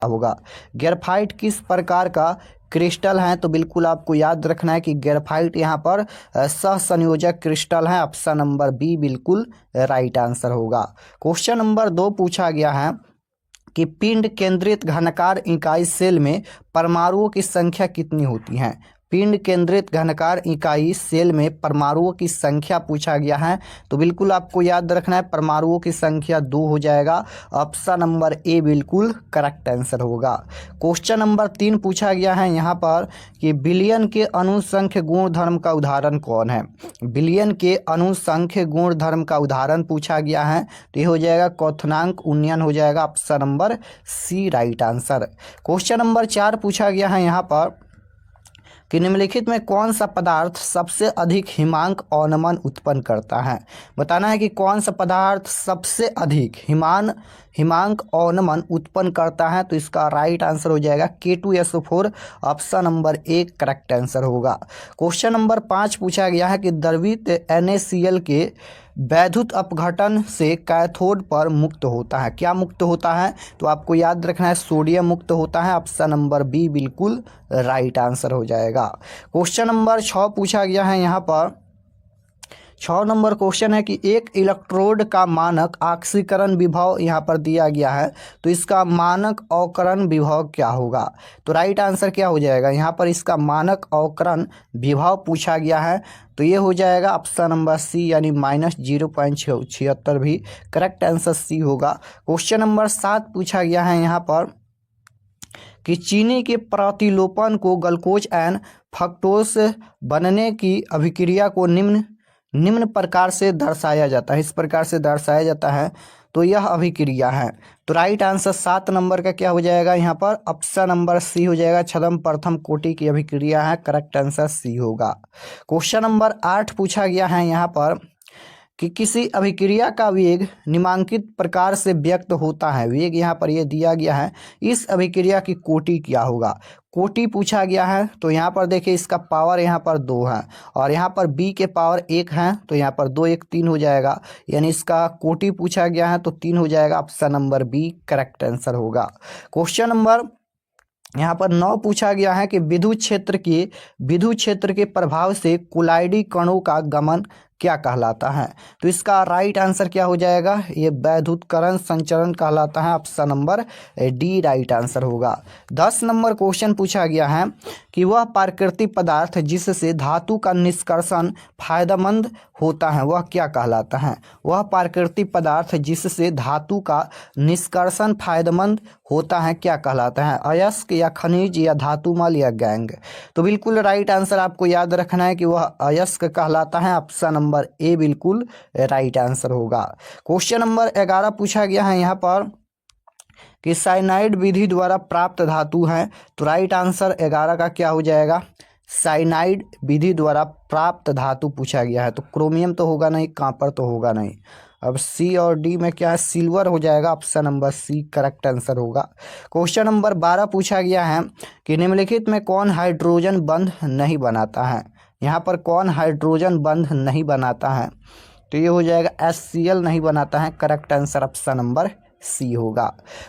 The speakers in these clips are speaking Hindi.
होगा। ग्रेफाइट किस प्रकार का क्रिस्टल है? तो बिल्कुल आपको याद रखना है कि ग्रेफाइट यहाँ पर सहसंयोजक क्रिस्टल है। ऑप्शन नंबर बी बिल्कुल राइट आंसर होगा। क्वेश्चन नंबर 2 पूछा गया है कि पिंड केंद्रित घनाकार इकाई सेल में परमाणुओं की संख्या कितनी होती है? पिंड केंद्रित घनाकार इकाई सेल में परमाणुओं की संख्या पूछा गया है। तो बिल्कुल आपको याद रखना है परमाणुओं की संख्या 2 हो जाएगा। ऑप्शन नंबर ए बिल्कुल करेक्ट आंसर होगा। क्वेश्चन नंबर 3 पूछा गया है यहाँ पर कि बिलियन के अनुसंख्य गुणधर्म का उदाहरण कौन है? बिलियन के अनुसंख्य गुणधर्म का उदाहरण पूछा गया है। तो ये हो जाएगा क्वथनांक उन्नयन हो जाएगा। Option number C right answer. Question number 4 पूछा गया है यहाँ पर कि निम्नलिखित में कौन सा पदार्थ सबसे अधिक हिमांक अवनमन उत्पन्न करता है? बताना है कि कौन सा पदार्थ सबसे अधिक हिमांक अवनमन उत्पन्न करता है। तो इसका राइट आंसर हो जाएगा K2SO4। Option number A correct answer होगा। क्वेश्चन नंबर 5 पूछा गया है कि द्रवित NaCl के वैद्युत अपघटन से कैथोड पर मुक्त होता है, क्या मुक्त होता है? तो आपको याद रखना है सोडियम मुक्त होता है। ऑप्शन नंबर बी बिल्कुल राइट आंसर हो जाएगा। क्वेश्चन नंबर 6 पूछा गया है यहाँ पर 6 नंबर क्वेश्चन है कि एक इलेक्ट्रोड का मानक ऑक्सीकरण विभव यहाँ पर दिया गया है। तो इसका मानक अवकरण विभव क्या होगा? तो राइट आंसर क्या हो जाएगा? यहाँ पर इसका मानक अवकरण विभव पूछा गया है। तो ये हो जाएगा ऑप्शन नंबर सी यानी -0.76 भी करेक्ट आंसर सी होगा। क्वेश्चन नंबर 7 पूछा गया है यहाँ पर कि चीनी के प्रतिलोपन को ग्लूकोज एंड फ्रक्टोज बनने की अभिक्रिया को निम्न प्रकार से दर्शाया जाता है, इस प्रकार से दर्शाया जाता है। तो यह अभिक्रिया है। तो राइट आंसर 7 नंबर का क्या हो जाएगा? यहाँ पर ऑप्शन नंबर सी हो जाएगा। छद्म प्रथम कोटि की अभिक्रिया है। करेक्ट आंसर सी होगा। क्वेश्चन नंबर 8 पूछा गया है यहाँ पर कि किसी अभिक्रिया का वेग निम्नांकित प्रकार से व्यक्त होता है। वेग यहाँ पर ये दिया गया है। इस अभिक्रिया की कोटि क्या होगा? कोटि पूछा गया है। तो यहाँ पर देखिए इसका पावर यहाँ पर 2 है और यहाँ पर b के पावर 1 है। तो यहाँ पर 2 1 3 हो जाएगा, यानी इसका कोटि पूछा गया है तो 3 हो जाएगा। Option number B correct answer होगा। क्वेश्चन नंबर यहाँ पर 9 पूछा गया है कि विद्युत क्षेत्र के प्रभाव से कुलाइडी कणों का गमन क्या कहलाता है? तो इसका राइट आंसर क्या हो जाएगा? ये वैद्युतकरण संचरण कहलाता है। Option number D right answer होगा। 10 नंबर क्वेश्चन पूछा गया है कि वह प्राकृतिक पदार्थ जिससे धातु का निष्कर्षण फायदेमंद होता है वह क्या कहलाता है? वह प्राकृतिक पदार्थ जिससे धातु का निष्कर्षण फायदेमंद होता है क्या कहलाता है? अयस्क या खनिज या धातुमल या गैंग? तो बिल्कुल राइट आंसर आपको याद रखना है कि वह अयस्क कहलाता है। ऑप्शन नंबर ए बिल्कुल राइट आंसर होगा। क्वेश्चन नंबर 11 पूछा गया है यहाँ पर कि साइनाइड विधि द्वारा प्राप्त धातु है। तो राइट आंसर 11 का क्या हो जाएगा? साइनाइड विधि द्वारा प्राप्त धातु पूछा गया है। तो क्रोमियम तो होगा नहीं, कॉपर तो होगा नहीं। अब सी और डी में क्या है? सिल्वर हो जाएगा। Option number C correct answer होगा। क्वेश्चन नंबर 12 पूछा गया है कि निम्नलिखित में कौन हाइड्रोजन बंध नहीं बनाता है? यहाँ पर कौन हाइड्रोजन बंध नहीं बनाता है? तो ये हो जाएगा HCl नहीं बनाता है। Correct answer option number C होगा।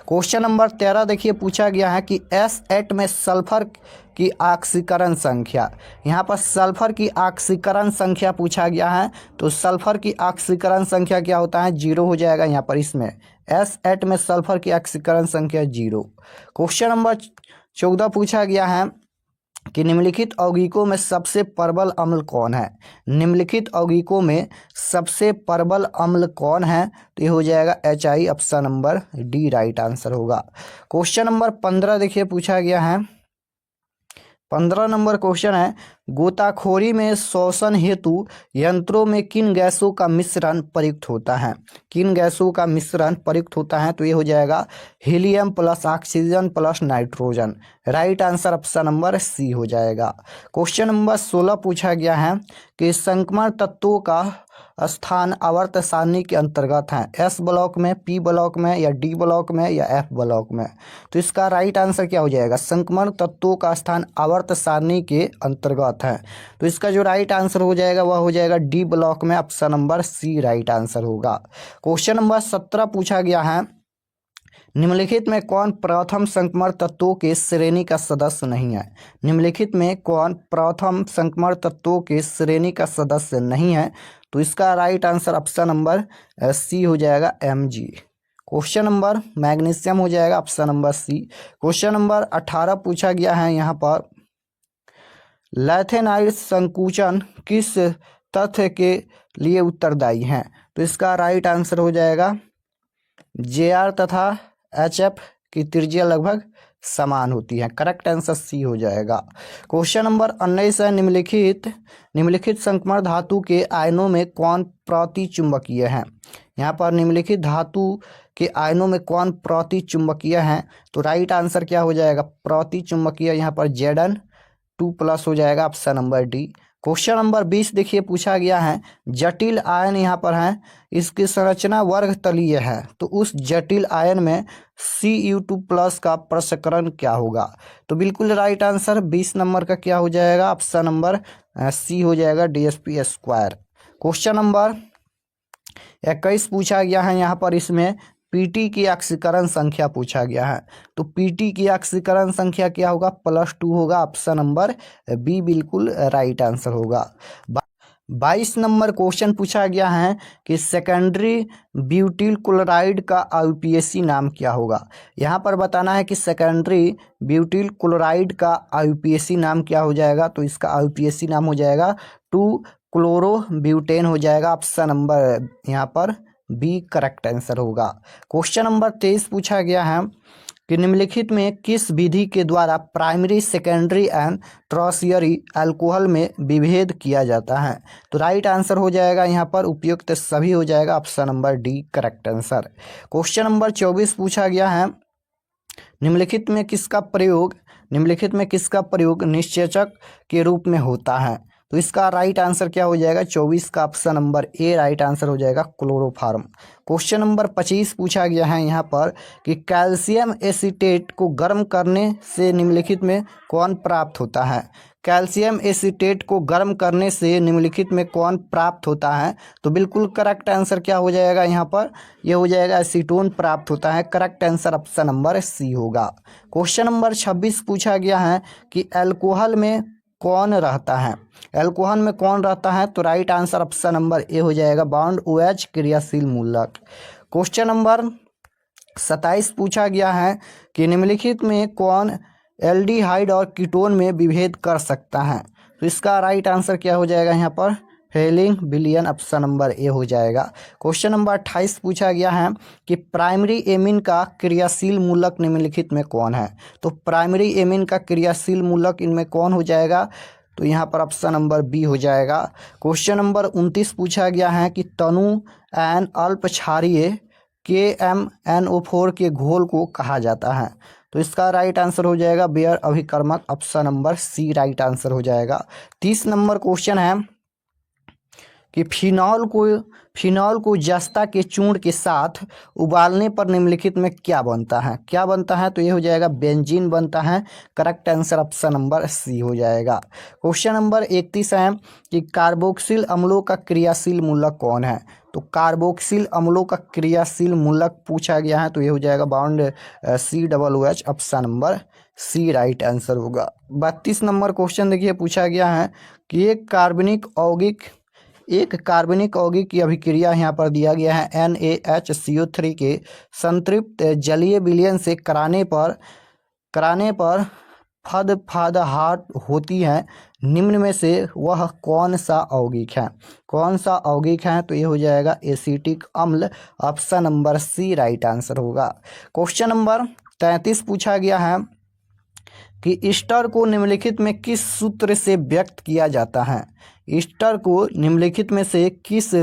क्वेश्चन नंबर 13 देखिए पूछा गया है कि S8 में सल्फर की ऑक्सीकरण संख्या, यहाँ पर सल्फर की ऑक्सीकरण संख्या पूछा गया है। तो सल्फर की ऑक्सीकरण संख्या क्या होता है? 0 हो जाएगा। यहाँ पर इसमें S8 में सल्फर की ऑक्सीकरण संख्या 0। क्वेश्चन नंबर 14 पूछा गया है कि निम्नलिखित यौगिकों में सबसे प्रबल अम्ल कौन है? निम्नलिखित यौगिकों में सबसे प्रबल अम्ल कौन है? तो ये हो जाएगा HI। Option number D right answer होगा। क्वेश्चन नंबर 15 देखिए पूछा गया है। 15 नंबर क्वेश्चन है गोताखोरी में शोषण हेतु यंत्रों में किन गैसों का मिश्रण प्रयुक्त होता है? किन गैसों का मिश्रण प्रयुक्त होता है? तो ये हो जाएगा helium plus oxygen plus nitrogen. Right answer option number C हो जाएगा। क्वेश्चन नंबर 16 पूछा गया है कि संक्रमण तत्वों का स्थान आवर्त सारणी के अंतर्गत है। S ब्लॉक में, P ब्लॉक में या D ब्लॉक में या F ब्लॉक में? तो इसका राइट आंसर क्या हो जाएगा? संक्रमण तत्वों का स्थान आवर्त सारणी के अंतर्गत है। तो इसका जो राइट आंसर हो जाएगा वह हो जाएगा D ब्लॉक में। Option number C right answer होगा। क्वेश्चन नंबर 17 पूछा गया है निम्नलिखित में कौन प्रथम संक्रमण तत्वों के श्रेणी का सदस्य नहीं है? निम्नलिखित में कौन प्रथम संक्रमण तत्वों के श्रेणी का सदस्य नहीं है? तो इसका right answer option number C हो जाएगा, Mg। क्वेश्चन नंबर मैग्नीशियम हो जाएगा option number C. Question number 18 पूछा गया है यहाँ पर, लैथेनाइड संकुचन किस तथ्य के लिए उत्तरदायी हैं? तो इसका राइट आंसर हो जाएगा Jr तथा HF की त्रिज्या लगभग समान होती है। करेक्ट आंसर सी हो जाएगा। क्वेश्चन नंबर 19 है, निम्नलिखित संक्रमण धातु के आयनों में कौन प्रतिचुंबकीय है? यहाँ पर निम्नलिखित धातु के आयनों में कौन प्रतिचुंबकीय है? तो राइट आंसर क्या हो जाएगा? प्रतिचुंबकीय यहाँ पर Zn2+ हो जाएगा option number D. Question number 20 देखिए पूछा गया है, जटिल आयन यहाँ पर है, इसकी संरचना वर्ग तलीय है, तो उस जटिल आयन में Cu2+ का प्रसंस्करण क्या होगा? तो बिल्कुल राइट आंसर 20 नंबर का क्या हो जाएगा? ऑप्शन नंबर सी हो जाएगा, DsP²। क्वेश्चन नंबर 21 पूछा गया है यहाँ पर, इसमें पीटी की ऑक्सीकरण संख्या पूछा गया है, तो पीटी की ऑक्सीकरण संख्या क्या होगा? +2 होगा ऑप्शन नंबर बी बिल्कुल राइट आंसर होगा। 22 नंबर क्वेश्चन पूछा गया है कि सेकेंडरी ब्यूटिल क्लोराइड का IUPAC नाम क्या होगा? यहाँ पर बताना है कि सेकेंडरी ब्यूटिल क्लोराइड का IUPAC नाम क्या हो जाएगा? तो इसका IUPAC नाम हो जाएगा 2-क्लोरोब्यूटेन हो जाएगा ऑप्शन नंबर यहाँ पर बी करेक्ट आंसर होगा। क्वेश्चन नंबर 23 पूछा गया है कि निम्नलिखित में किस विधि के द्वारा primary, secondary and tertiary alcohol में विभेद किया जाता है? तो राइट आंसर हो जाएगा यहाँ पर उपयुक्त सभी हो जाएगा option number D correct answer. Question number 24 पूछा गया है, निम्नलिखित में किसका प्रयोग निश्चेचक के रूप में होता है? तो इसका राइट आंसर क्या हो जाएगा? 24 का option number A right answer हो जाएगा, क्लोरोफॉर्म। क्वेश्चन नंबर 25 पूछा गया है यहाँ पर कि कैल्शियम एसीटेट को गर्म करने से निम्नलिखित में कौन प्राप्त होता है? कैल्शियम एसीटेट को गर्म करने से निम्नलिखित में कौन प्राप्त होता है? तो बिल्कुल करेक्ट आंसर क्या हो जाएगा यहाँ पर? यह हो जाएगा एसीटोन प्राप्त होता है। Correct answer option number C होगा। क्वेश्चन नंबर 26 पूछा गया है कि अल्कोहल में कौन रहता है? अल्कोहल में कौन रहता है? तो right answer option number A हो जाएगा, बॉन्ड OH क्रियाशील मूलक। क्वेश्चन नंबर 27 पूछा गया है कि निम्नलिखित में कौन एल्डिहाइड और कीटोन में विभेद कर सकता है? तो इसका राइट आंसर क्या हो जाएगा यहाँ पर? हेलिंग विलियन ऑप्शन नंबर ए हो जाएगा। क्वेश्चन नंबर 28 पूछा गया है कि प्राइमरी एमीन का क्रियाशील मूलक निम्नलिखित में कौन है? तो प्राइमरी एमीन का क्रियाशील मूलक इनमें कौन हो जाएगा? तो यहाँ पर ऑप्शन नंबर बी हो जाएगा। क्वेश्चन नंबर 29 पूछा गया है कि तनु एन अल्प क्षारीय KMnO4 के घोल को कहा जाता है? तो इसका राइट आंसर हो जाएगा बेयर अभिकर्मक option number C right answer हो जाएगा। 30 नंबर क्वेश्चन है कि फिनॉल को जस्ता के चूर्ण के साथ उबालने पर निम्नलिखित में क्या बनता है? तो ये हो जाएगा बेंजीन बनता है। Correct answer option number C हो जाएगा। क्वेश्चन नंबर 31 है कि कार्बोक्सिल अम्लों का क्रियाशील मूलक कौन है? तो कार्बोक्सिल अम्लों का क्रियाशील मूलक पूछा गया है, तो ये हो जाएगा bond COOH option number C right answer होगा। 32 नंबर क्वेश्चन देखिए पूछा गया है कि एक कार्बनिक यौगिक की अभिक्रिया यहाँ पर दिया गया है NaHCO3 के संतृप्त जलीय विलयन से कराने पर फदफदाहट होती है, निम्न में से वह कौन सा यौगिक है? तो ये हो जाएगा एसिटिक अम्ल option number C right answer होगा। क्वेश्चन नंबर 33 पूछा गया है कि ईस्टर को निम्नलिखित में किस सूत्र से व्यक्त किया जाता है? ईस्टर को निम्नलिखित में से किस